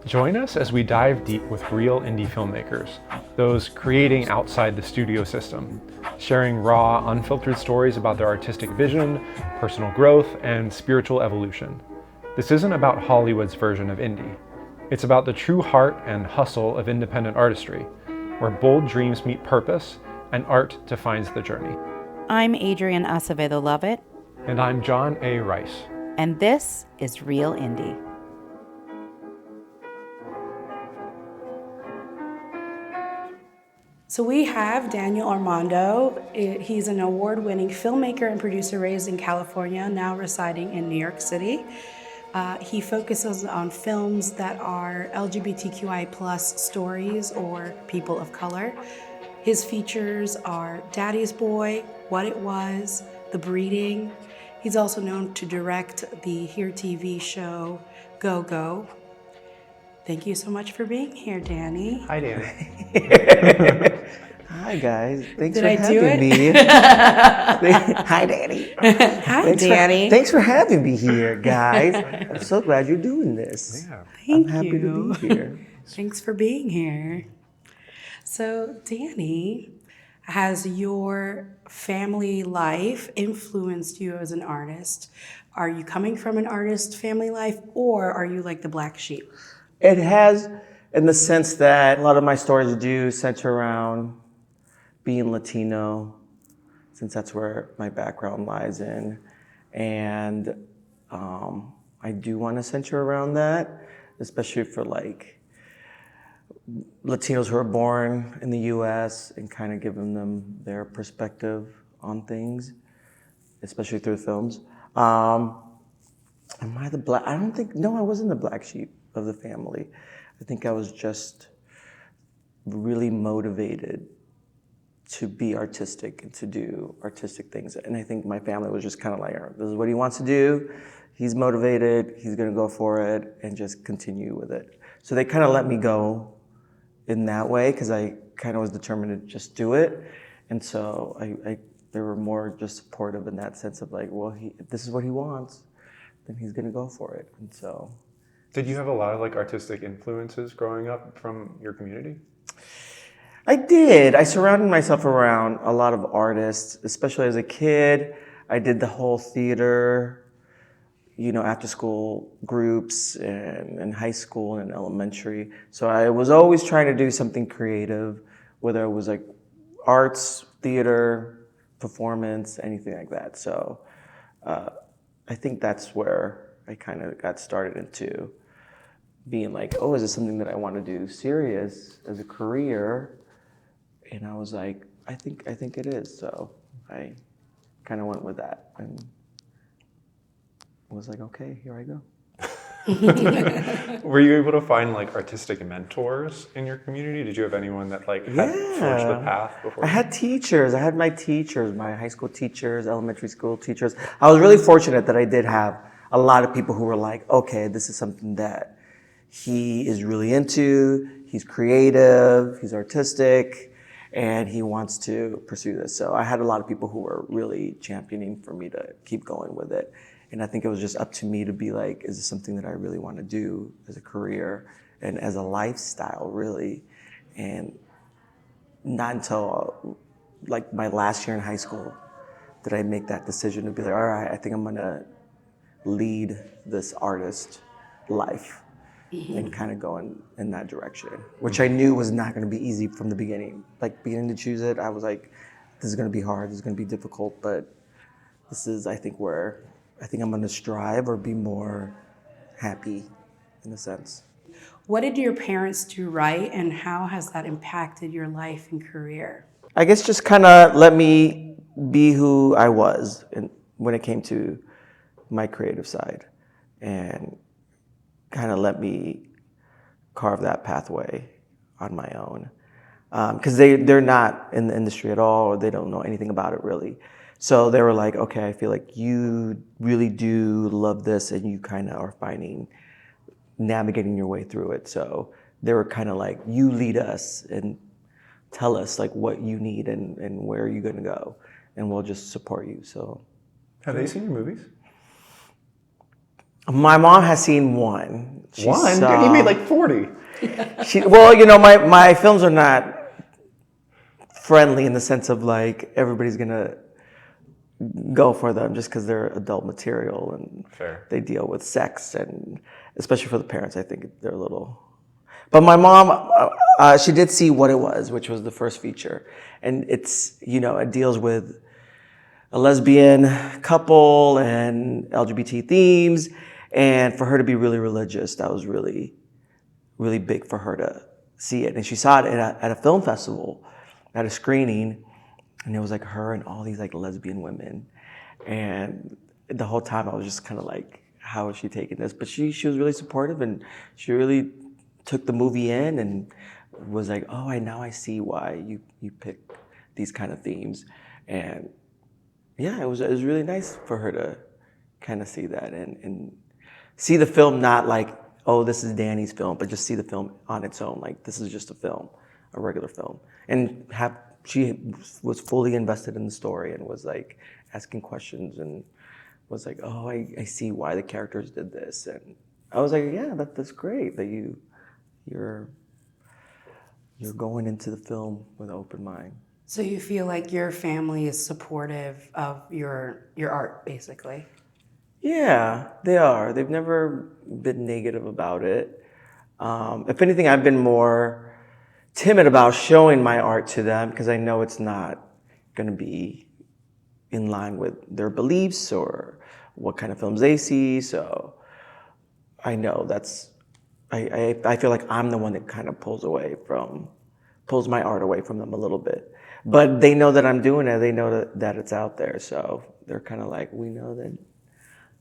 Join us as we dive deep with real indie filmmakers, those creating outside the studio system, sharing raw, unfiltered stories about their artistic vision, personal growth, and spiritual evolution. This isn't about Hollywood's version of indie. It's about the true heart and hustle of independent artistry, where bold dreams meet purpose and art defines the journey. I'm Adrienne Acevedo Lovette. And I'm John A. Rice. And this is Real Indie. So we have Daniel Armando. He's an award-winning filmmaker and producer raised in California, now residing in New York City. He focuses on films that are LGBTQI+ stories or people of color. His features are Daddy's Boy, What It Was, The Breeding. He's also known to direct the Here TV show Go Go. Thank you so much for being here, Danny. Hi, Danny. Hi, guys. Thanks Did for I do having it? me. Hi, Danny. Hi, Danny. Thanks for having me here, guys. I'm so glad you're doing this. Yeah. Thank I'm happy you. to be here. Thanks for being here. So, Danny, has your family life influenced you as an artist? Are you coming from an artist family life, or are you like the black sheep? It has, in the sense that a lot of my stories do center around being Latino, since that's where my background lies in. And I do want to center around that, especially for like Latinos who are born in the US and kind of giving them their perspective on things, especially through films. Am I the black? I don't think, no, I wasn't the black sheep of the family. I think I was just really motivated to be artistic and to do artistic things. And I think my family was just kind of like, this is what he wants to do. He's motivated, he's gonna go for it and just continue with it. So they kind of let me go in that way because I kind of was determined to just do it. And so they were more just supportive in that sense of like, well, if this is what he wants, then he's gonna go for it. And so. Did you have a lot of like artistic influences growing up from your community? I did. I surrounded myself around a lot of artists, especially as a kid. I did the whole theater, after school groups and in high school and in elementary. So I was always trying to do something creative, whether it was like arts, theater, performance, anything like that. So I think that's where I kind of got started into being like, oh, is this something that I want to do serious as a career? And I was like, I think it is. So I kind of went with that and was like, okay, here I go. Were you able to find like artistic mentors in your community? Did you have anyone that like had forged the path before? I had teachers. I had my teachers, my high school teachers, elementary school teachers. I was really fortunate that I did have a lot of people who were like, okay, this is something that he is really into, he's creative, he's artistic, and he wants to pursue this. So I had a lot of people who were really championing for me to keep going with it. And I think it was just up to me to be like, is this something that I really want to do as a career and as a lifestyle, really? And not until like my last year in high school did I make that decision to be like, all right, I think I'm gonna lead this artist life and kind of go in that direction, which I knew was not going to be easy from the beginning. Like beginning to choose it, I was like, this is going to be hard, this is going to be difficult, but this is, I think, where I think I'm going to strive or be more happy in a sense. What did your parents do right, and how has that impacted your life and career? I guess just kind of let me be who I was when it came to my creative side, and kind of let me carve that pathway on my own. Because they're not in the industry at all, or they don't know anything about it really. So they were like, okay, I feel like you really do love this and you kind of are navigating your way through it. So they were kind of like, you lead us and tell us like what you need and where you're gonna go, and we'll just support you. So. Have they seen your movies? My mom has seen one. One? Dude, you made like 40. Well, you know, my films are not friendly in the sense of like everybody's gonna go for them just because they're adult material and Fair. they deal with sex, and especially for the parents, I think they're a little. But my mom, she did see What It Was, which was the first feature, and it's, you know, it deals with a lesbian couple and LGBT themes, and for her to be really religious, that was really, really big for her to see it. And she saw it at a film festival, at a screening, and it was like her and all these like lesbian women, and the whole time I was just kind of like, how is she taking this? But she was really supportive, and she really took the movie in and was like, oh, now I see why you pick these kind of themes. And yeah, it was really nice for her to kind of see that and see the film not like, oh, this is Danny's film, but just see the film on its own. Like, this is just a film, a regular film. And she was fully invested in the story and was like asking questions and was like, oh, I see why the characters did this. And I was like, yeah, that's great that you're going into the film with an open mind. So you feel like your family is supportive of your art, basically? Yeah, they are. They've never been negative about it. If anything, I've been more timid about showing my art to them because I know it's not going to be in line with their beliefs or what kind of films they see. So I know I feel like I'm the one that kind of pulls my art away from them a little bit. But they know that I'm doing it. They know that it's out there. So they're kind of like, we know that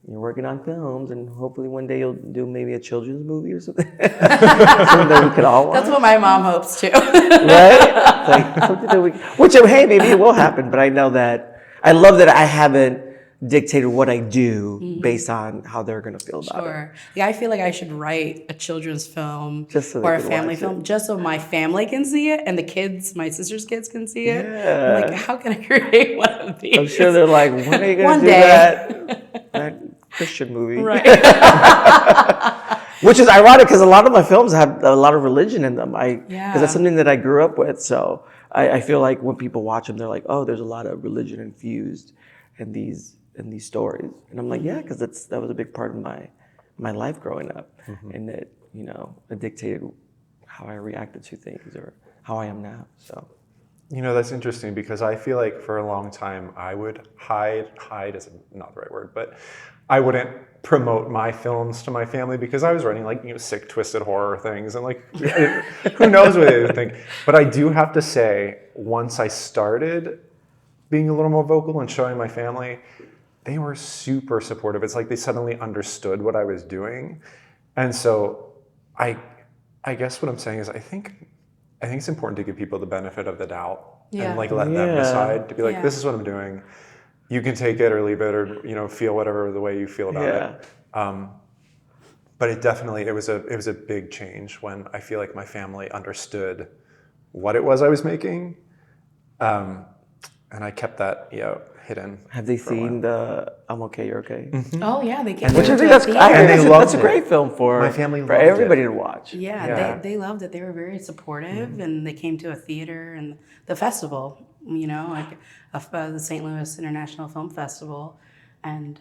you're working on films, and hopefully one day you'll do maybe a children's movie or something. Something that we could all watch. That's what my mom hopes too. Right? Like, something that which, hey, maybe it will happen, but I know that, I love that I haven't dictated what I do based on how they're going to feel about it. Sure. Yeah, I feel like I should write a children's film Just so they or a can family watch film it. just so my family can see it and the kids, my sister's kids can see it. Yeah. I'm like, how can I create one of these? I'm sure they're like, when are you going One to do day. that Christian movie? Right. Which is ironic because a lot of my films have a lot of religion in them. Because Yeah. that's something that I grew up with. So I feel like when people watch them, they're like, oh, there's a lot of religion infused in these stories. And I'm like, yeah, because that was a big part of my life growing up. And it, you know, it dictated how I reacted to things or how I am now. So. You know, that's interesting because I feel like for a long time I would hide is not the right word, but I wouldn't promote my films to my family because I was writing like, you know, sick, twisted horror things and like, who knows what they would think. But I do have to say, once I started being a little more vocal and showing my family, they were super supportive. It's like they suddenly understood what I was doing. And so I guess what I'm saying is I think it's important to give people the benefit of the doubt and like let them decide to be like, this is what I'm doing. You can take it or leave it or, you know, feel whatever the way you feel about it. But it was a big change when I feel like my family understood what it was I was making. And I kept that, you know, hidden. Have they seen the I'm Okay, You're Okay? Oh yeah, they came. Which I to think a that's, theater. that's a great film for My family for loved everybody it. to watch. Yeah, they loved it. They were very supportive, and they came to a theater and the festival. You know, like the St. Louis International Film Festival, and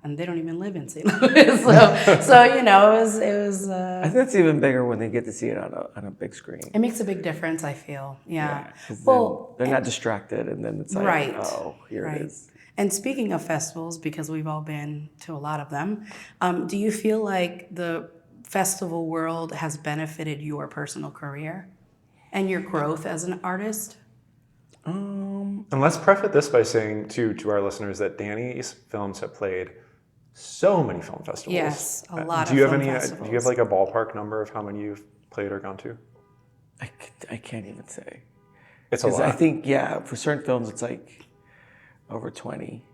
they don't even live in St. Louis. So you know, it was. I think that's even bigger when they get to see it on a big screen. It makes a big difference. I feel. Yeah. 'Cause Well, then they're not distracted, and then it's like, right. oh, here Right. it is. And speaking of festivals, because we've all been to a lot of them, do you feel like the festival world has benefited your personal career and your growth as an artist? And let's preface this by saying to our listeners that Danny's films have played so many film festivals. Yes, a lot do you of have film any? festivals. Do you have like a ballpark number of how many you've played or gone to? I can't even say. It's a 'Cause lot. I think, yeah, for certain films, it's like over 20,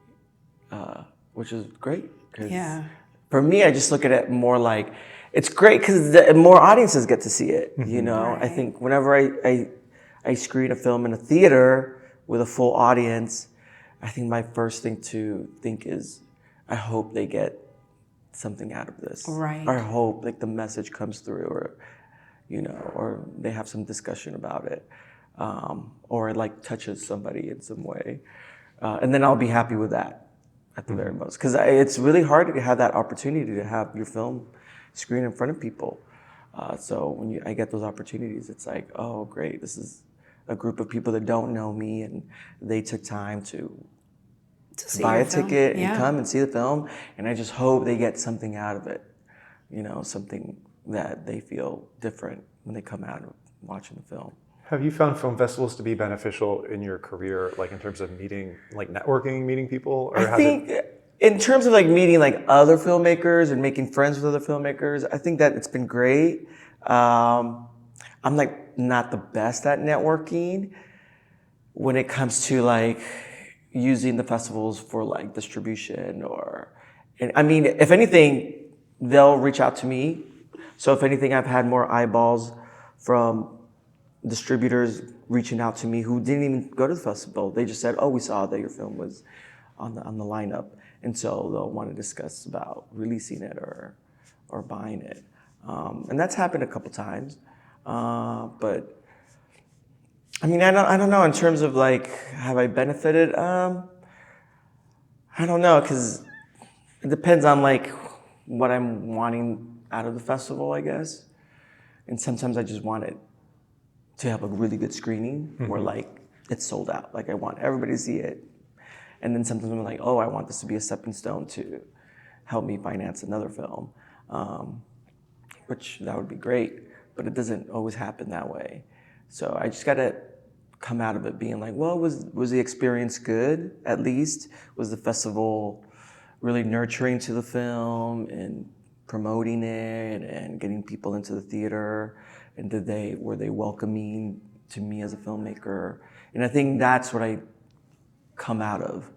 which is great. 'Cause Yeah. for me, I just look at it more like it's great because more audiences get to see it. You know, I Right. think whenever I screen a film in a theater with a full audience, I think my first thing to think is I hope they get something out of this. Right. Or I hope like the message comes through, or or they have some discussion about it, or it like touches somebody in some way, and then I'll be happy with that at the very most. Because it's really hard to have that opportunity to have your film screen in front of people. So when I get those opportunities, it's like, oh great, this is a group of people that don't know me, and they took time to buy a ticket and come and see the film, and I just hope they get something out of it, something that they feel different when they come out and watching the film. Have you found film festivals to be beneficial in your career, like in terms of meeting, like networking, meeting people? Or I think in terms of like meeting like other filmmakers and making friends with other filmmakers, I think that it's been great. I'm like not the best at networking when it comes to like using the festivals for like distribution and I mean, if anything, they'll reach out to me. So if anything, I've had more eyeballs from distributors reaching out to me who didn't even go to the festival. They just said, oh, we saw that your film was on the lineup. And so they'll want to discuss about releasing it or buying it. And that's happened a couple times. But I mean, I don't know in terms of like, have I benefited? I don't know, because it depends on like what I'm wanting out of the festival, I guess. And sometimes I just want it to have a really good screening where like it's sold out. Like I want everybody to see it. And then sometimes I'm like, oh, I want this to be a stepping stone to help me finance another film, which that would be great, but it doesn't always happen that way. So I just gotta come out of it being like, well, was the experience good, at least? Was the festival really nurturing to the film and promoting it and getting people into the theater? And were they welcoming to me as a filmmaker? And I think that's what I come out of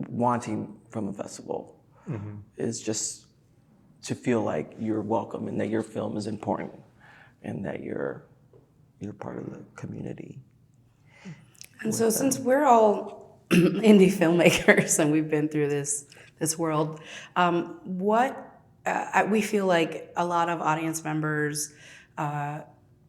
wanting from a festival, is just to feel like you're welcome and that your film is important and that you're part of the community. And so since we're all indie filmmakers and we've been through this world, we feel like a lot of audience members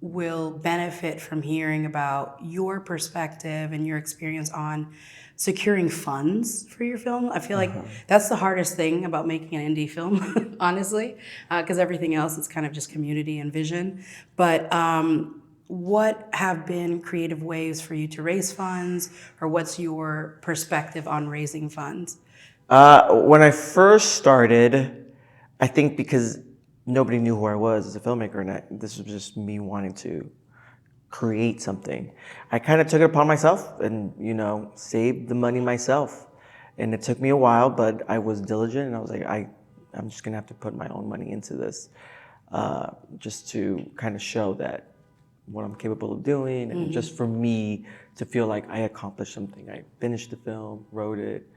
will benefit from hearing about your perspective and your experience on securing funds for your film. I feel like that's the hardest thing about making an indie film, honestly, because everything else is kind of just community and vision. But what have been creative ways for you to raise funds, or what's your perspective on raising funds? When I first started, I think because nobody knew who I was as a filmmaker, and this was just me wanting to create something, I kind of took it upon myself and, saved the money myself. And it took me a while, but I was diligent, and I was like, I'm just gonna have to put my own money into this, just to kind of show that what I'm capable of doing, and just for me to feel like I accomplished something. I finished the film, wrote it,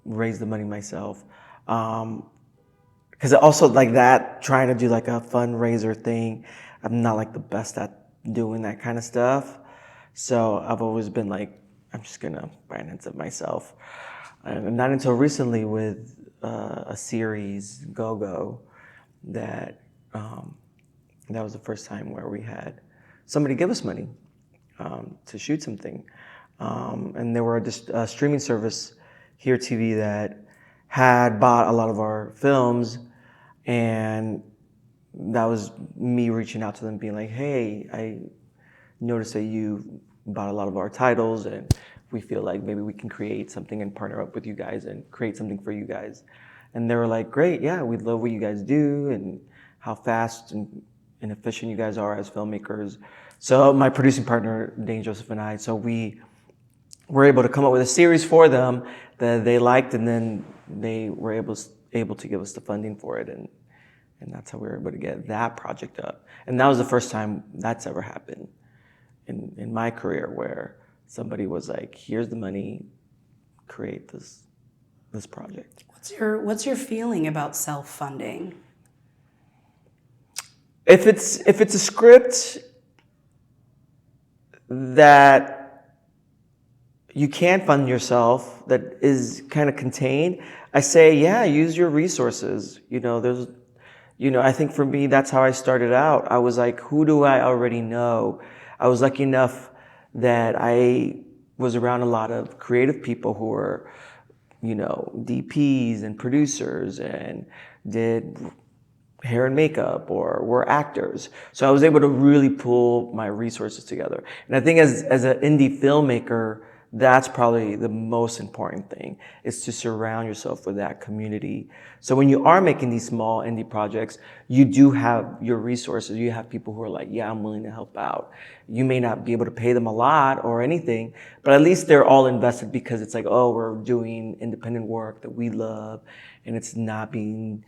raised the money myself. Because also like that, trying to do like a fundraiser thing, I'm not like the best at doing that kind of stuff. So I've always been like, I'm just gonna finance it myself. And not until recently with a series, Go-Go, that was the first time where we had somebody give us money to shoot something. And there were a streaming service, Here TV, that had bought a lot of our films, and that was me reaching out to them being like, hey, I noticed that you bought a lot of our titles, and we feel like maybe we can create something and partner up with you guys and create something for you guys. And they were like, great, yeah, we love what you guys do and how fast and efficient you guys are as filmmakers. So my producing partner, Dane Joseph, and I, so we were able to come up with a series for them that they liked, and then they were able to give us the funding for it, and that's how we were able to get that project up. And that was the first time that's ever happened in my career, where somebody was like, here's the money, create this project. What's your feeling about self-funding? If it's a script that you can fund yourself, that is kind of contained, I say, yeah, use your resources. I think for me, that's how I started out. I was like, who do I already know? I was lucky enough that I was around a lot of creative people who were, DPs and producers and did hair and makeup or were actors. So I was able to really pull my resources together. And I think as an indie filmmaker, that's probably the most important thing, is to surround yourself with that community. So when you are making these small indie projects, you do have your resources. You have people who are like, yeah, I'm willing to help out. You may not be able to pay them a lot or anything, but at least they're all invested because it's like, oh, we're doing independent work that we love, and it's not being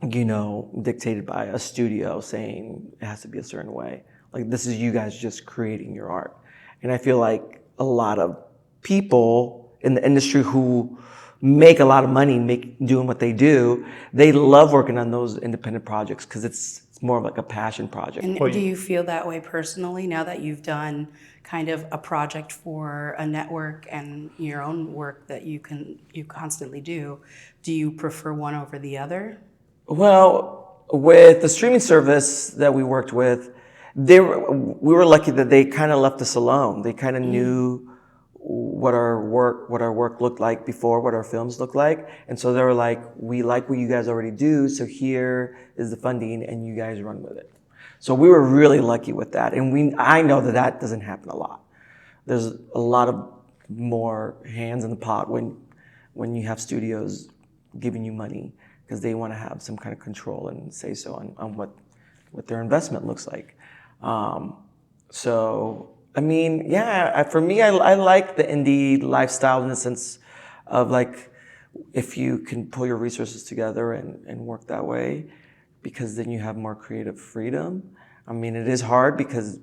dictated by a studio saying it has to be a certain way. Like, this is you guys just creating your art. And I feel like a lot of people in the industry who make a lot of money doing what they do, they love working on those independent projects because it's more of like a passion project. And do you feel that way personally now that you've done kind of a project for a network and your own work that you constantly do? Do you prefer one over the other? Well, with the streaming service that we worked with, we were lucky that they kind of left us alone. They kind of knew what our work looked like before, what our films looked like. And so they were like, we like what you guys already do, so here is the funding and you guys run with it. So we were really lucky with that. And I know that doesn't happen a lot. There's a lot of more hands in the pot when you have studios giving you money, because they want to have some kind of control and say so on what their investment looks like. So, I mean, yeah, for me, I like the indie lifestyle in the sense of like, if you can pull your resources together and work that way, because then you have more creative freedom. I mean, it is hard because,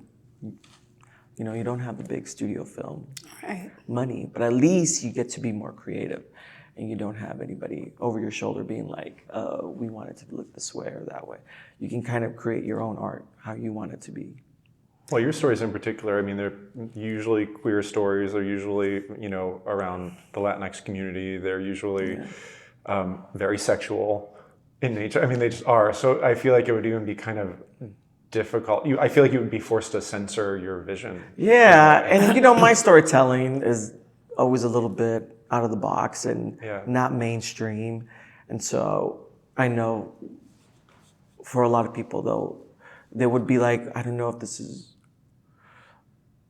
you don't have the big studio film money, but at least you get to be more creative. And you don't have anybody over your shoulder being like, we want it to look this way or that way. You can kind of create your own art, how you want it to be. Well, your stories in particular, I mean, they're usually queer stories. They're usually, around the Latinx community. They're usually very sexual in nature. I mean, they just are. So I feel like it would even be kind of difficult. I feel like you would be forced to censor your vision. Yeah, and my storytelling is always a little bit out of the box and not mainstream. And so I know for a lot of people, though, they would be like, I don't know if this is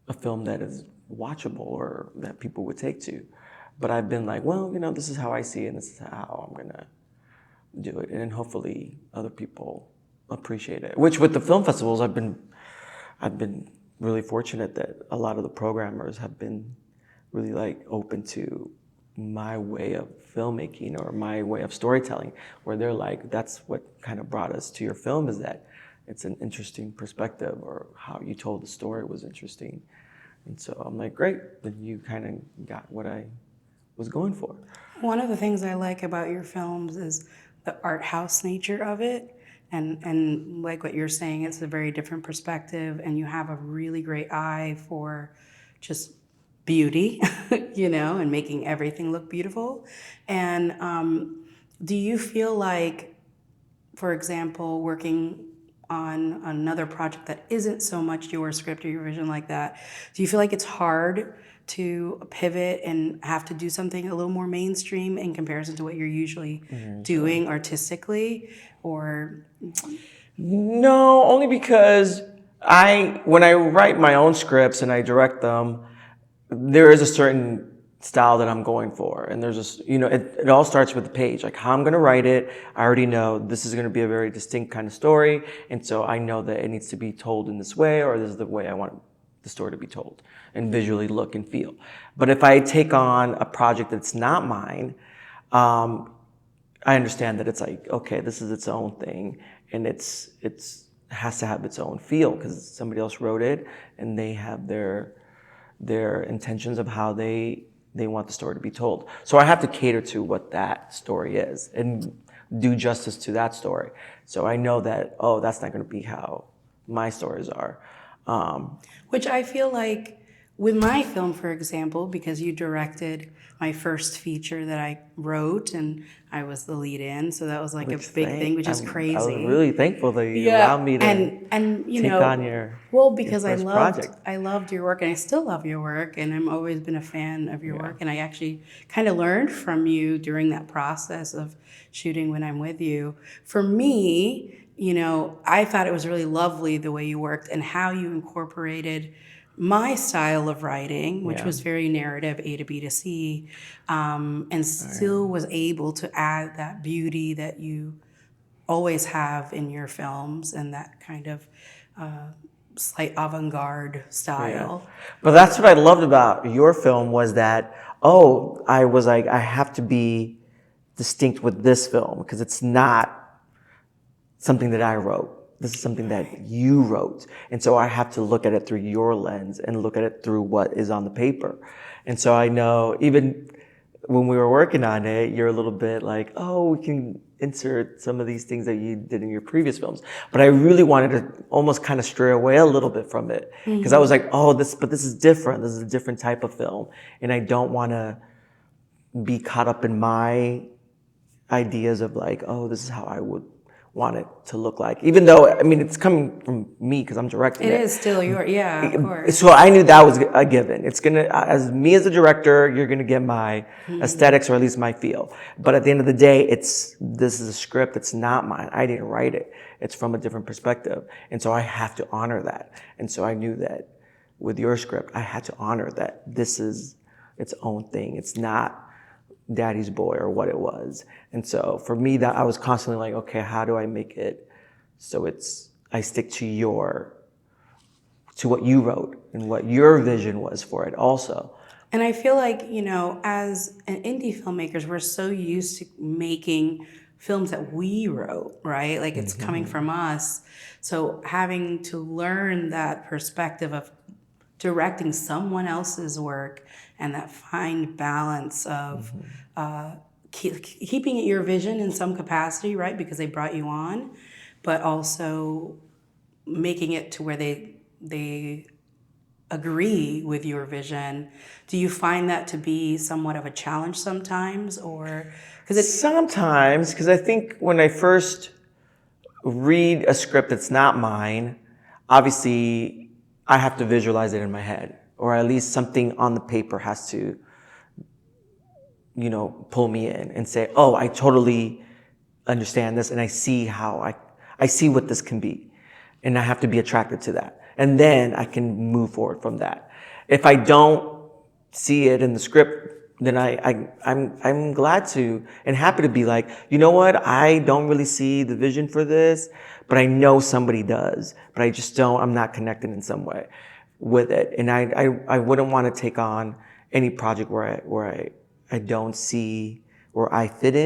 a film that is watchable or that people would take to. But I've been like, well, this is how I see it, and this is how I'm going to do it. And then hopefully other people appreciate it. Which with the film festivals, I've been really fortunate that a lot of the programmers have been really like open to my way of filmmaking or my way of storytelling, where they're like, that's what kind of brought us to your film, is that it's an interesting perspective, or how you told the story was interesting. And so I'm like, great, then you kind of got what I was going for. One of the things I like about your films is the art house nature of it. And like what you're saying, it's a very different perspective, and you have a really great eye for just beauty, and making everything look beautiful. And do you feel like, for example, working on another project that isn't so much your script or your vision like that, do you feel like it's hard to pivot and have to do something a little more mainstream in comparison to what you're usually doing artistically? Or no, only because when I write my own scripts and I direct them, there is a certain style that I'm going for. And there's just, it all starts with the page, like how I'm going to write it. I already know this is going to be a very distinct kind of story. And so I know that it needs to be told in this way, or this is the way I want the story to be told and visually look and feel. But if I take on a project that's not mine, I understand that it's like, okay, this is its own thing, and it has to have its own feel because somebody else wrote it and they have their intentions of how they want the story to be told. So I have to cater to what that story is and do justice to that story. So I know that, that's not going to be how my stories are. which I feel like with my film, for example, because you directed my first feature that I wrote and I was the lead in, so that was like a big thing, which is crazy. I was really thankful that you Yeah, allowed me to and you take know, on your because first project. I loved your work, and I still love your work, and I've always been a fan of your work, and I actually kind of learned from you during that process of shooting When I'm With You. For me, you know, I thought it was really lovely the way you worked and how you incorporated my style of writing, which Yeah. was very narrative, A to B to C, and still was able to add that beauty that you always have in your films and that kind of slight avant-garde style. But that's what I loved about your film was that, I was like, I have to be distinct with this film because it's not something that I wrote. This is something that you wrote. And so I have to look at it through your lens and look at it through what is on the paper. And so I know even when we were working on it, you're a little bit like, we can insert some of these things that you did in your previous films. But I really wanted to almost kind of stray away a little bit from it. Because I was like, this is different. This is a different type of film. And I don't want to be caught up in my ideas of like, this is how I would want it to look like. Even though, I mean, it's coming from me because I'm directing it. It is still your, of course. So I knew that was a given. It's gonna, as me as a director, you're gonna get my aesthetics or at least my feel. But at the end of the day, this is a script. It's not mine. I didn't write it. It's from a different perspective. And so I have to honor that. And so I knew that with your script, I had to honor that this is its own thing. It's not Daddy's Boy or what it was. And so for me, that I was constantly like, okay, how do I make it so I stick to what you wrote and what your vision was for it also. And I feel like, you know, as an indie filmmakers, we're so used to making films that we wrote, right? Like it's coming from us. So having to learn that perspective of directing someone else's work and that fine balance of keeping it your vision in some capacity, right? Because they brought you on, but also making it to where they agree with your vision. Do you find that to be somewhat of a challenge sometimes, or because it's sometimes, because I think when I first read a script that's not mine, obviously I have to visualize it in my head, or at least something on the paper has to, pull me in and say, I totally understand this, and I see how I see what this can be, and I have to be attracted to that. And then I can move forward from that. If I don't see it in the script, then I'm glad to and happy to be like, you know what? I don't really see the vision for this, but I know somebody does. But I just don't. I'm not connected in some way with it, and I wouldn't want to take on any project where I don't see where I fit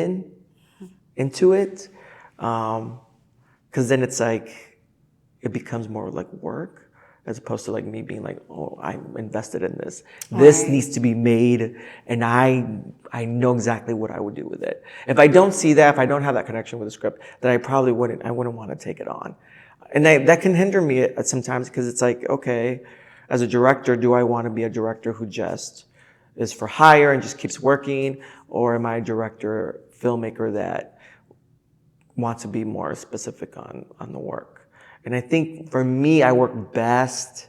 into it, because then it's like it becomes more like work. As opposed to like me being like, I'm invested in this. This needs to be made, and I know exactly what I would do with it. If I don't see that, if I don't have that connection with the script, then I probably wouldn't want to take it on. And that can hinder me sometimes because it's like, okay, as a director, do I want to be a director who just is for hire and just keeps working? Or am I a director, filmmaker that wants to be more specific on the work? And I think for me, I work best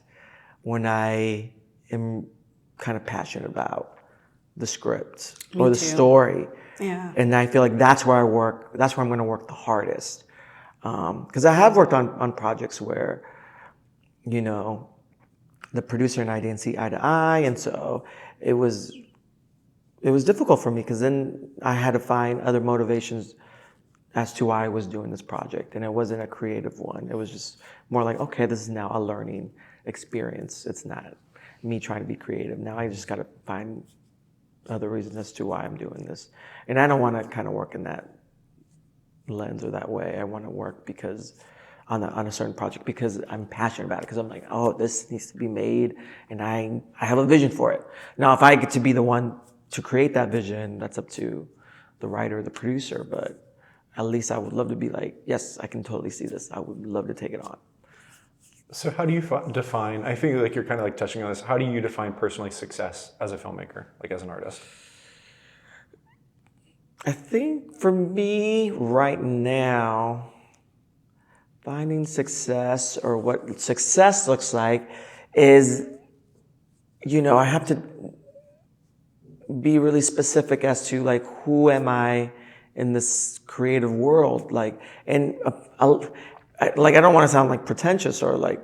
when I am kind of passionate about the script or the story. Yeah. And I feel like that's where I work. That's where I'm going to work the hardest. Because I have worked on projects where, the producer and I didn't see eye to eye, and so it was difficult for me because then I had to find other motivations as to why I was doing this project. And it wasn't a creative one. It was just more like, okay, this is now a learning experience. It's not me trying to be creative. Now I just got to find other reasons as to why I'm doing this. And I don't want to kind of work in that lens or that way. I want to work because on a certain project because I'm passionate about it. Because I'm like, this needs to be made, and I have a vision for it. Now, if I get to be the one to create that vision, that's up to the writer or the producer. But at least I would love to be like, yes, I can totally see this. I would love to take it on. So how do you define, I think like you're kind of like touching on this, how do you define personally success as a filmmaker, like as an artist? I think for me right now, finding success or what success looks like is, I have to be really specific as to like, who am I in this creative world? Like, and I don't want to sound like pretentious or like,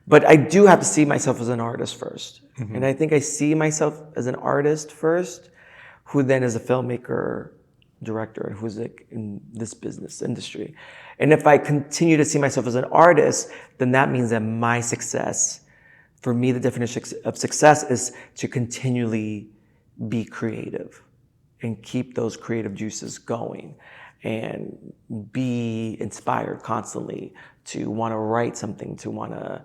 but I do have to see myself as an artist first. Mm-hmm. And I think I see myself as an artist first, who then is a filmmaker, director, who's like in this business industry. And if I continue to see myself as an artist, then that means that my success, for me, the definition of success is to continually be creative and keep those creative juices going and be inspired constantly to want to write something, to want to,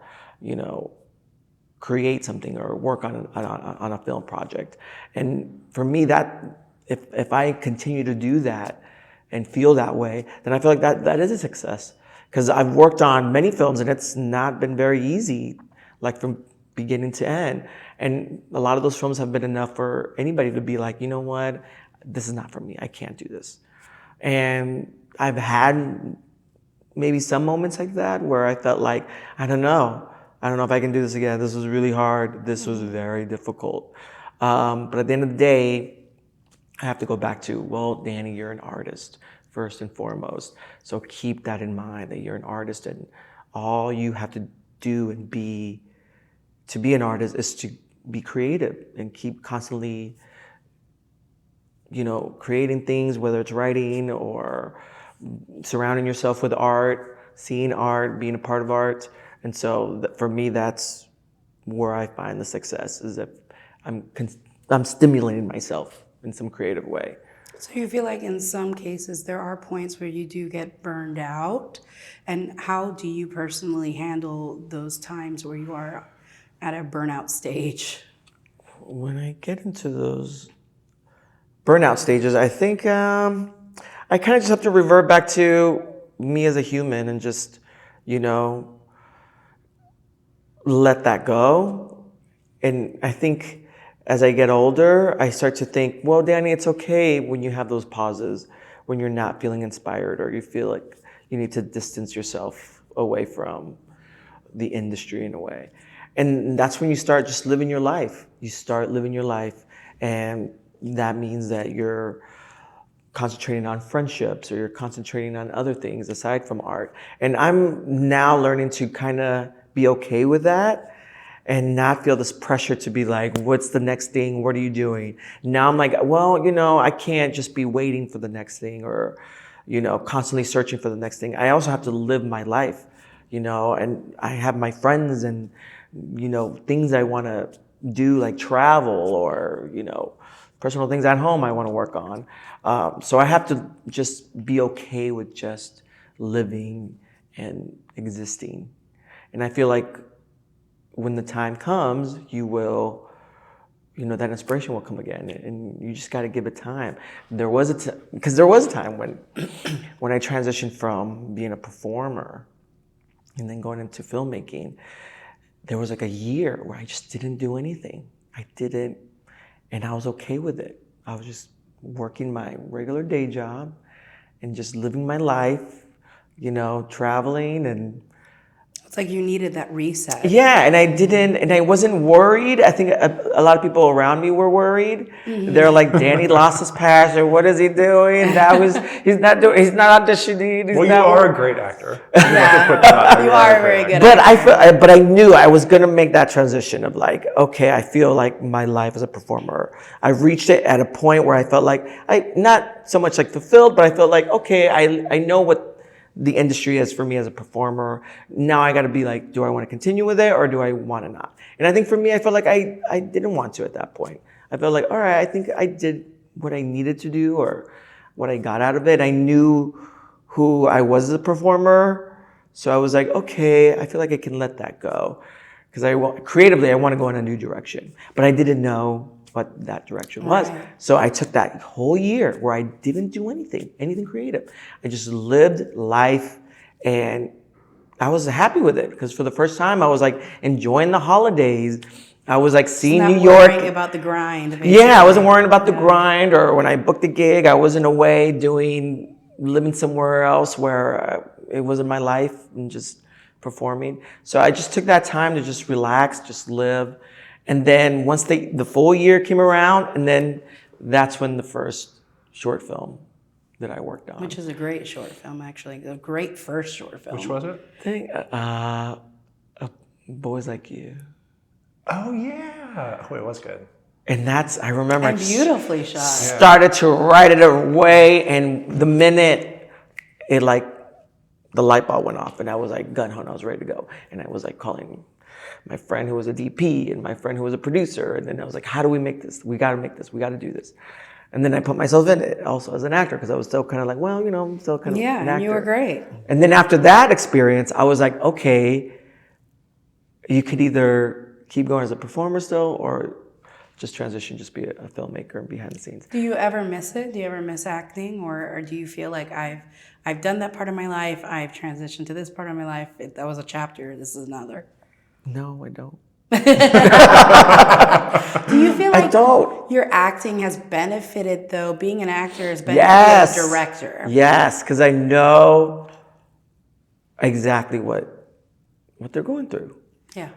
create something or work on a film project. And for me, that if I continue to do that and feel that way, then I feel like that is a success. Because I've worked on many films and it's not been very easy, like from beginning to end. And a lot of those films have been enough for anybody to be like, you know what, this is not for me, I can't do this. And I've had maybe some moments like that where I felt like, I don't know if I can do this again. This was really hard. This was very difficult. But at the end of the day, I have to go back to, well, Danny, you're an artist first and foremost. So keep that in mind, that you're an artist and all you have to do and to be an artist is to be creative and keep constantly, creating things, whether it's writing or surrounding yourself with art, seeing art, being a part of art. And so for me, that's where I find the success, is that I'm stimulating myself in some creative way. So you feel like in some cases there are points where you do get burned out, and how do you personally handle those times where you are at a burnout stage? When I get into those burnout stages, I think I kind of just have to revert back to me as a human and just, let that go. And I think as I get older, I start to think, well, Danny, it's okay when you have those pauses, when you're not feeling inspired or you feel like you need to distance yourself away from the industry in a way. And that's when you start just living your life. You start living your life, and that means that you're concentrating on friendships or you're concentrating on other things aside from art. And I'm now learning to kind of be okay with that and not feel this pressure to be like, what's the next thing? What are you doing? Now I'm like, well, I can't just be waiting for the next thing or, constantly searching for the next thing. I also have to live my life, and I have my friends and, things I want to do, like travel or, personal things at home I want to work on. So I have to just be okay with just living and existing. And I feel like when the time comes, you will, that inspiration will come again, and you just got to give it time. There was a time when I transitioned from being a performer and then going into filmmaking. There was like a year where I just didn't do anything. And I was okay with it. I was just working my regular day job and just living my life, traveling and. It's like you needed that reset. Yeah, and I wasn't worried. I think a lot of people around me were worried. Mm-hmm. They're like, Danny lost his passion. What is he doing? He's not auditioning. Well, you are a great actor. Yeah. You are very good. But I knew I was gonna make that transition of like, okay, I feel like my life as a performer, I reached it at a point where I felt like not so much like fulfilled, but I felt like, okay, I know what the industry is for me as a performer. Now I got to be like, do I want to continue with it or do I want to not? And I think for me, I felt like I didn't want to at that point. I felt like, all right, I think I did what I needed to do or what I got out of it. I knew who I was as a performer. So I was like, okay, I feel like I can let that go. Because creatively, I want to go in a new direction. But I didn't know what that direction was. Right. So I took that whole year where I didn't do anything creative. I just lived life, and I was happy with it because for the first time I was like enjoying the holidays. I was like seeing Not New York. worrying about the grind. Basically. Yeah, I wasn't worrying about the grind, or when I booked a gig, I wasn't away living somewhere else where it wasn't my life and just performing. So I just took that time to just relax, just live. And then once the full year came around, and then that's when the first short film that I worked on. Which is a great short film, actually. A great first short film. Which was it? I think, Boys Like You. Oh yeah. Oh, it was good. And I remember And beautifully shot. started to write it away, and the minute it the light bulb went off, and I was like gun ho, I was ready to go. And I was like calling my friend who was a DP and my friend who was a producer, and then I was like, how do we make this? We gotta make this, we gotta do this. And then I put myself in it also as an actor, because I was still kind of like, well, I'm still kind of an actor. Yeah, and you were great. And then after that experience, I was like, okay, you could either keep going as a performer still, or just transition, just be a filmmaker and behind the scenes. Do you ever miss it? Do you ever miss acting, or do you feel like I've done that part of my life, I've transitioned to this part of my life, that was a chapter, this is another? No, I don't. Do you feel like I don't. your acting has benefited, though, being an actor has benefited a director? Yes, because I know exactly what they're going through. Yeah.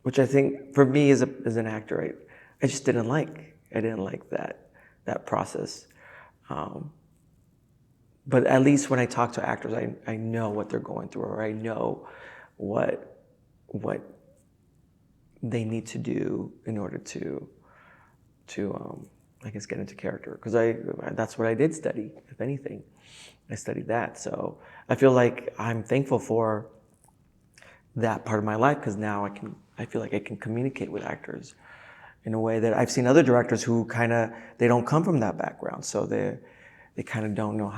Which I think for me as an actor, I just didn't like. I didn't like that process. But at least when I talk to actors, I know what they're going through, or I know what they need to do in order to I guess get into character. Because that's what I did study, if anything. I studied that. So I feel like I'm thankful for that part of my life, because now I feel like I can communicate with actors in a way that I've seen other directors who they don't come from that background, so they kind of don't know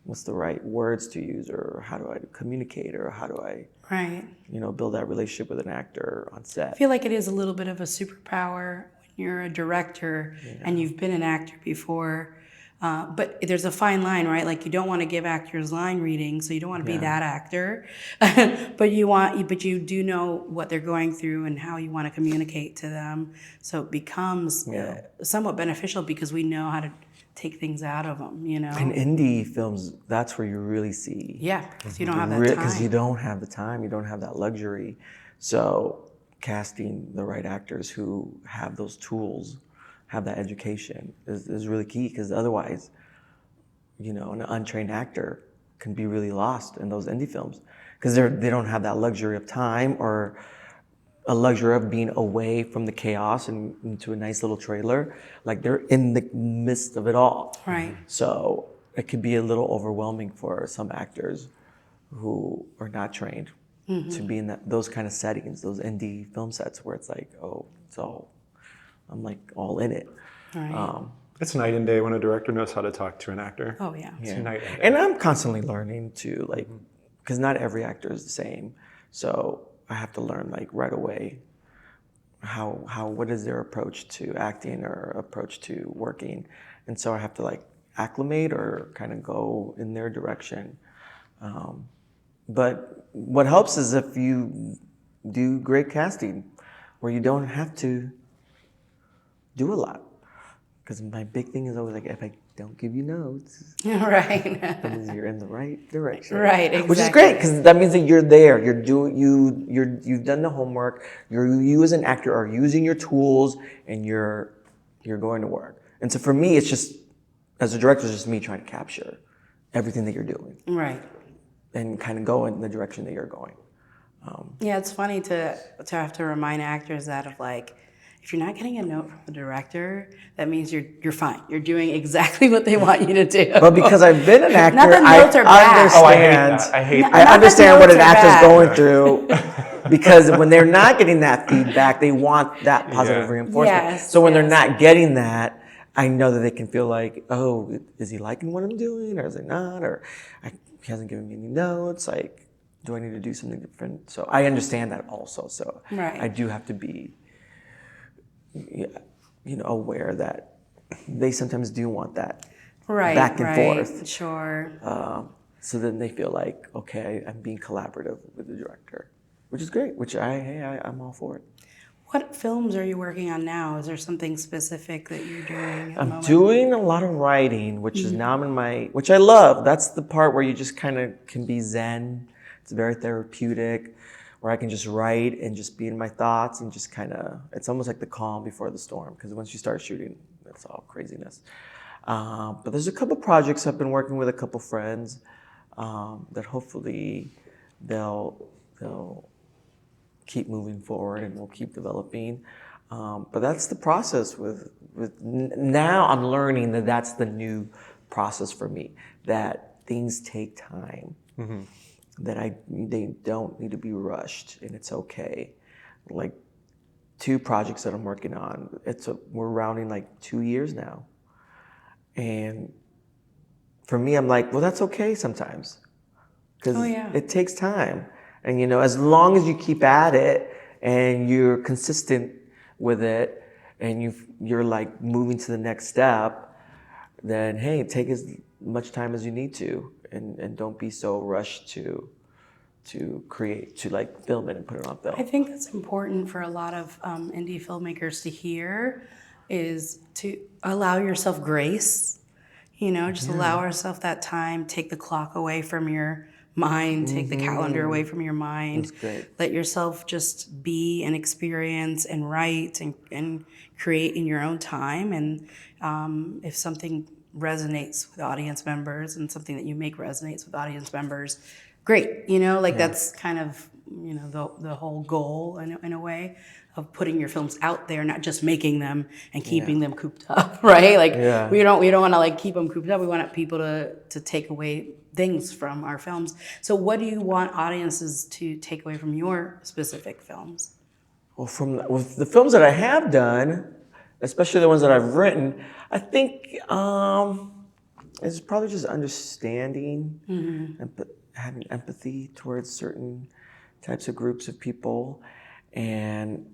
what's the right words to use, or how do I communicate, or how do I build that relationship with an actor on set. I feel like it is a little bit of a superpower when you're a director and you've been an actor before. But there's a fine line, right? Like, you don't want to give actors line reading, so you don't want to be that actor. but you do know what they're going through and how you want to communicate to them. So it becomes somewhat beneficial, because we know how to take things out of them, In indie films, that's where you really see. Yeah, because you don't have that time. Because you don't have the time, you don't have that luxury. So casting the right actors who have those tools, have that education is really key, because otherwise, an untrained actor can be really lost in those indie films, because they don't have that luxury of time, or a luxury of being away from the chaos and into a nice little trailer. Like, they're in the midst of it all. Right. So it could be a little overwhelming for some actors who are not trained to be in those kind of settings, those indie film sets where it's like, I'm like all in it. Right. It's night and day when a director knows how to talk to an actor. Oh, yeah. It's night and day. And I'm constantly learning too, because not every actor is the same. So I have to learn right away what is their approach to acting or approach to working. And so I have to acclimate or kind of go in their direction. But what helps is if you do great casting, where you don't have to do a lot. Because my big thing is always if I don't give you notes, right, that means you're in the right direction. Right, exactly. Which is great, because that means that you're there. You've done the homework. You as an actor are using your tools, and you're going to work. And so for me, it's just, as a director, it's just me trying to capture everything that you're doing. Right. And kind of go in the direction that you're going. Yeah, it's funny to have to remind actors that if you're not getting a note from the director, that means you're fine. You're doing exactly what they want you to do. But because I've been an actor, Not that notes are bad. I understand what an actor's going through. Because when they're not getting that feedback, they want that positive reinforcement. Yes, so when they're not getting that, I know that they can feel like, oh, is he liking what I'm doing, or is he not? Or he hasn't given me any notes. Do I need to do something different? So I understand that also. So I do have to be, aware that they sometimes do want that back and forth. Sure. So then they feel like, okay, I'm being collaborative with the director, which is great, which I'm all for it. What films are you working on now? Is there something specific that you're doing at the I'm moment? doing a lot of writing, which is now I'm in which I love. That's the part where you just kind of can be zen. It's very therapeutic, where I can just write and just be in my thoughts and just kind of, it's almost like the calm before the storm, because once you start shooting, it's all craziness. But there's a couple projects I've been working with a couple friends that hopefully they'll keep moving forward and we'll keep developing. But that's the process now I'm learning that that's the new process for me, that things take time, that they don't need to be rushed, and it's okay. Like 2 projects that I'm working on, we're rounding like 2 years now. And for me, I'm like, well, that's okay sometimes, because it takes time. And as long as you keep at it and you're consistent with it and you're like moving to the next step, then hey, take as much time as you need to, and don't be so rushed to create, to like film it and put it on film. I think that's important for a lot of indie filmmakers to hear, is to allow yourself grace, just allow yourself that time, take the clock away from your mind, take the calendar away from your mind. That's great. Let yourself just be and experience and write and create in your own time. And if something resonates with audience members and something that you make resonates with audience members, great. That's kind of, the whole goal in a way of putting your films out there, not just making them and keeping them cooped up, right? We don't want to keep them cooped up. We want people to take away things from our films. So what do you want audiences to take away from your specific films? Well, with the films that I have done, especially the ones that I've written, I think it's probably just understanding and having empathy towards certain types of groups of people. And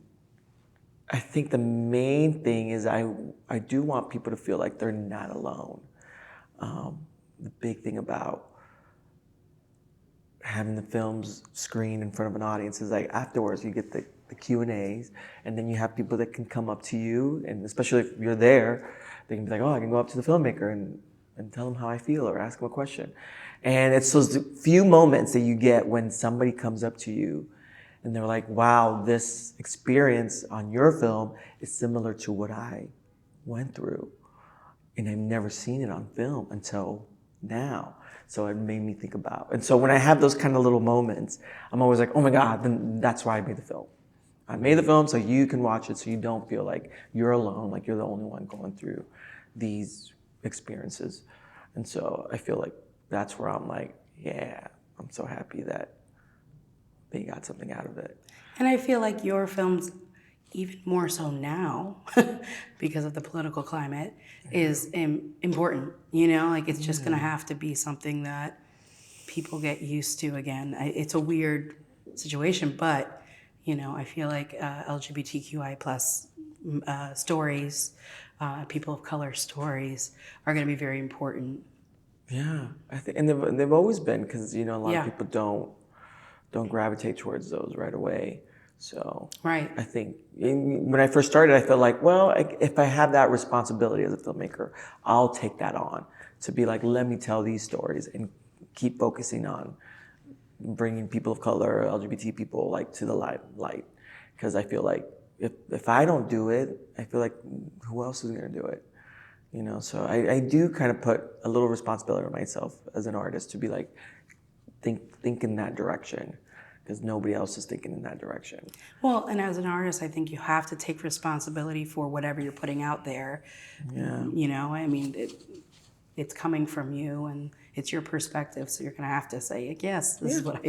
I think the main thing is I do want people to feel like they're not alone. The big thing about having the films screened in front of an audience is like afterwards you get the Q&As, and then you have people that can come up to you, and especially if you're there, they can be like, oh, I can go up to the filmmaker and tell them how I feel or ask them a question. And it's those few moments that you get when somebody comes up to you and they're like, wow, this experience on your film is similar to what I went through, and I've never seen it on film until now. So it made me think about. And so when I have those kind of little moments, I'm always like, oh my God, then that's why I made the film. I made the film so you can watch it, so you don't feel like you're alone, like you're the only one going through these experiences. And so I feel like that's where I'm like, yeah, I'm so happy that they got something out of it. And I feel like your films, even more so now, because of the political climate, is important. It's just going to have to be something that people get used to again. It's a weird situation, but I feel like LGBTQI plus stories, people of color stories are going to be very important. Yeah, I think, and they've always been, because a lot of people don't gravitate towards those right away. So right. I think when I first started, I felt like, well, if I have that responsibility as a filmmaker, I'll take that on, to be like, let me tell these stories and keep focusing on bringing people of color, LGBT people to the light. Because I feel like if I don't do it, I feel like who else is going to do it? So I do kind of put a little responsibility on myself as an artist to be like, think in that direction, because nobody else is thinking in that direction. Well, and as an artist, I think you have to take responsibility for whatever you're putting out there. Yeah. It's coming from you, and it's your perspective, so you're going to have to say, like, yes, this is what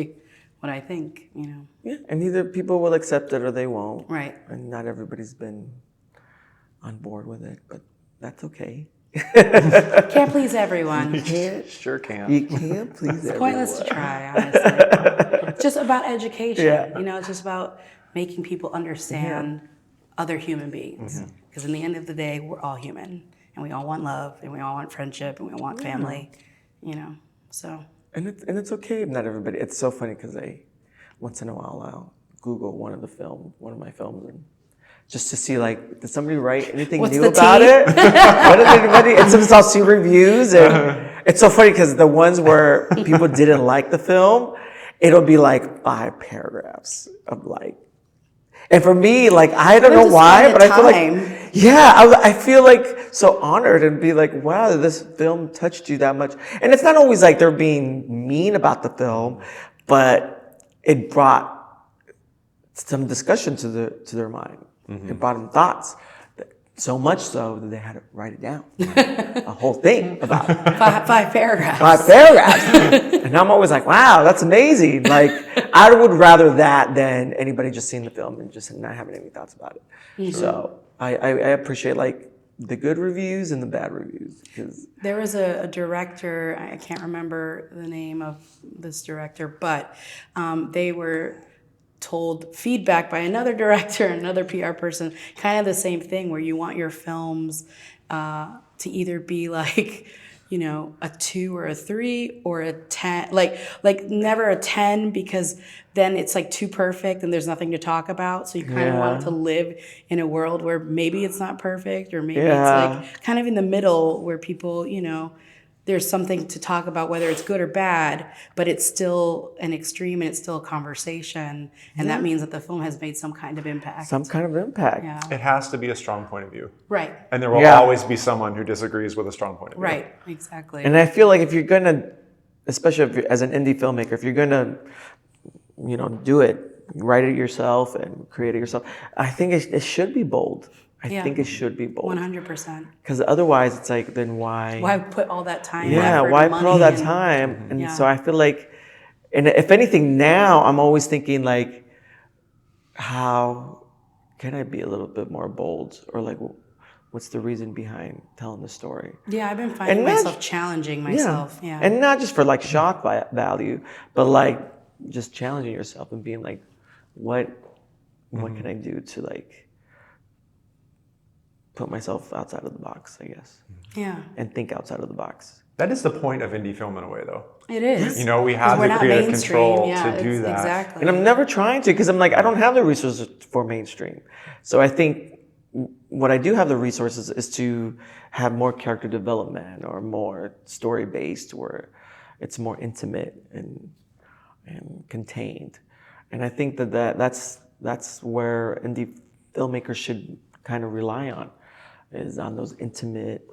I think, Yeah, and either people will accept it or they won't. Right. And not everybody's been on board with it, but that's okay. Can't please everyone. Sure can. You can't please everyone. It's pointless to try, honestly. It's just about education. Yeah. It's just about making people understand other human beings. Because in the end of the day, we're all human, and we all want love, and we all want friendship, and we all want family. So. And it's okay if not everybody. It's so funny because once in a while I'll Google one of my films, and just to see like, did somebody write anything What's new the about tea? it? What did anybody? And sometimes I'll see reviews, and it's so funny because the ones where people didn't like the film, it'll be like 5 paragraphs of like. And for me, like, I don't know why, but I feel like, yeah, I feel like so honored and be like, wow, this film touched you that much. And it's not always like they're being mean about the film, but it brought some discussion to their mind. Mm-hmm. It brought them thoughts. So much so that they had to write it down. A whole thing about it. 5 paragraphs. 5 paragraphs. And I'm always like, wow, that's amazing. Like, I would rather that than anybody just seeing the film and just not having any thoughts about it. Mm-hmm. So I appreciate like the good reviews and the bad reviews. There was a director, I can't remember the name of this director, but they were told feedback by another director, another PR person, kind of the same thing, where you want your films to either be like, you know, a 2 or a 3 or a 10, like never a 10, because then it's like too perfect and there's nothing to talk about. So you kind of want to live in a world where maybe it's not perfect, or maybe it's like kind of in the middle where people, you know, there's something to talk about, whether it's good or bad, but it's still an extreme and it's still a conversation. And that means that the film has made some kind of impact. Some kind of impact. Yeah. It has to be a strong point of view. Right. And there will always be someone who disagrees with a strong point of view. Right, exactly. And I feel like if you're going to, especially if you're, as an indie filmmaker, if you're going to, you know, do it, write it yourself and create it yourself, I think it should be bold. I think it should be bold. 100%. Because otherwise, it's like, then why? Why put all that time? Yeah, effort, why money put all that time? And so I feel like, and if anything, now I'm always thinking like, how can I be a little bit more bold, or like, what's the reason behind telling the story? Yeah, I've been finding myself challenging myself. Yeah, and not just for like shock value, but like just challenging yourself and being like, what can I do to like put myself outside of the box, I guess. Yeah. And think outside of the box. That is the point of indie film in a way, though. It is. You know, we have the creative control to do that. Exactly. And I'm never trying to, because I'm like, I don't have the resources for mainstream. So I think what I do have the resources is to have more character development or more story-based, where it's more intimate and contained. And I think that's where indie filmmakers should kind of rely on, is on those intimate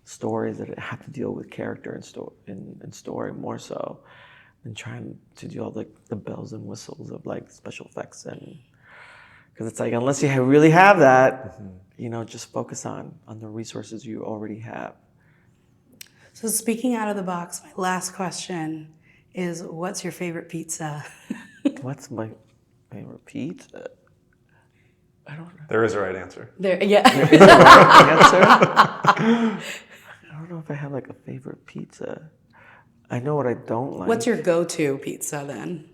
stories that have to deal with character and story more so than trying to do all the bells and whistles of like special effects. And because it's like, unless you really have that, you know, just focus on the resources you already have. So speaking out of the box, my last question is, what's your favorite pizza? What's my favorite pizza? I don't know. There is a right answer. There, yeah. There is a right answer. I don't know if I have like a favorite pizza. I know what I don't like. What's your go-to pizza then?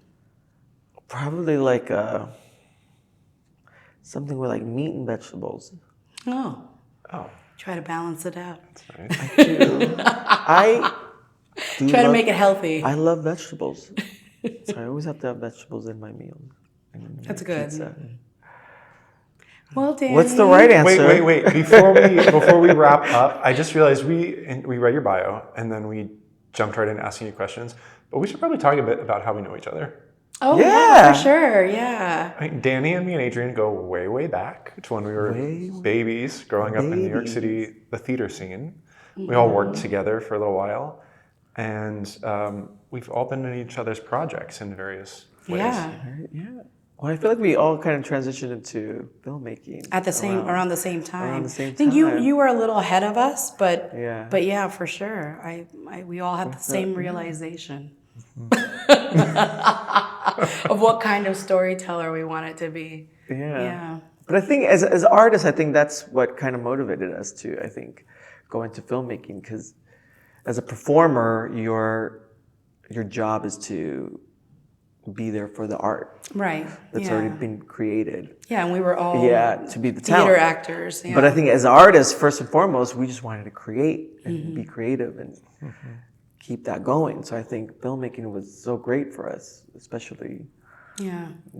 Probably like something with like meat and vegetables. Oh. Try to balance it out. That's right. I do. I do Try to make it healthy. I love vegetables. So I always have to have vegetables in my meals. That's good. Pizza. Well, Danny. What's the right answer? Wait. Before we wrap up, I just realized we read your bio and then we jumped right into asking you questions. But we should probably talk a bit about how we know each other. Oh, yeah, for sure. Yeah. I think Danny and me and Adrienne go way, way back to when we were babies growing up in New York City, the theater scene. We all worked together for a little while. And we've all been in each other's projects in various ways. Yeah. Well, I feel like we all kind of transitioned into filmmaking At the around the same time. Around the same I think time. you were a little ahead of us, but yeah, yeah, for sure. We all had the same realization of what kind of storyteller we wanted to be. Yeah. But I think as artists, I think that's what kind of motivated us to, I think, go into filmmaking, because as a performer, your job is to be there for the art. Right. That's already been created. Yeah, and we were all to be the theater talent. actors. Yeah. But I think as artists, first and foremost, we just wanted to create and be creative. And keep that going. So I think filmmaking was so great for us, especially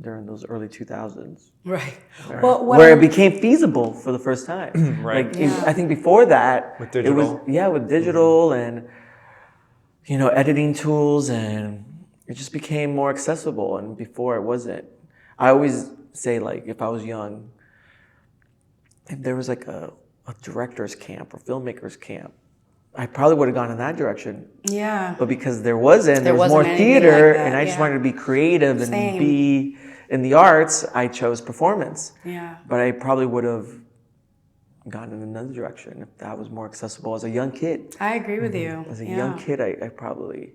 during those early 2000s. Right. Where it became feasible for the first time. Right. I think before that, With digital. with digital and, editing tools, and it just became more accessible. And before it wasn't. I always say, like, if I was young, if there was like a director's camp or filmmakers camp, I probably would have gone in that direction. Yeah. But because there was more anything theater, like that, and I just wanted to be creative and be in the arts, I chose performance. Yeah. But I probably would have gone in another direction if that was more accessible as a young kid. I agree with you. As a young kid, I probably,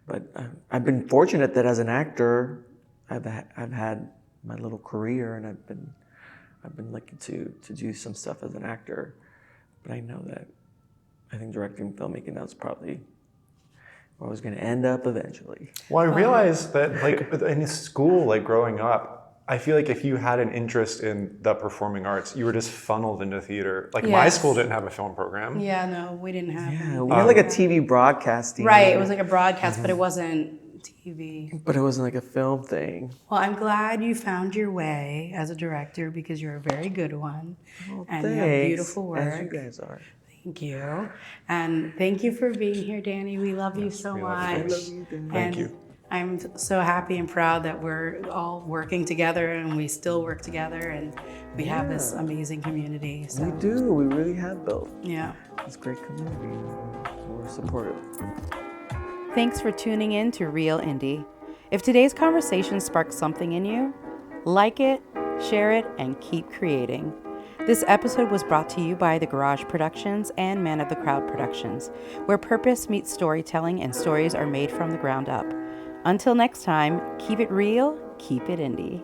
but I've been fortunate that as an actor, I've had my little career, and I've been lucky to do some stuff as an actor. But I think directing and filmmaking, that's probably where I was going to end up eventually. Well, I realized that, like, in school, like growing up, I feel like if you had an interest in the performing arts, you were just funneled into theater. Like, my school didn't have a film program. Yeah, no, we didn't have. Yeah, we had like a TV broadcasting. Right, it was like a broadcast, but it wasn't TV. But it wasn't like a film thing. Well, I'm glad you found your way as a director, because you're a very good one. Well, and thanks, you have beautiful work. as you guys are. Thank you. And thank you for being here, Danny. We love you so much. I love you, Danny. Thank you. I'm so happy and proud that we're all working together, and we still work together, and we have this amazing community. So. We do. We really have built this great community. We're supportive. Thanks for tuning in to Real Indie. If today's conversation sparked something in you, like it, share it, and keep creating. This episode was brought to you by The Garage Productions and Man of the Crowd Productions, where purpose meets storytelling and stories are made from the ground up. Until next time, keep it real, keep it indie.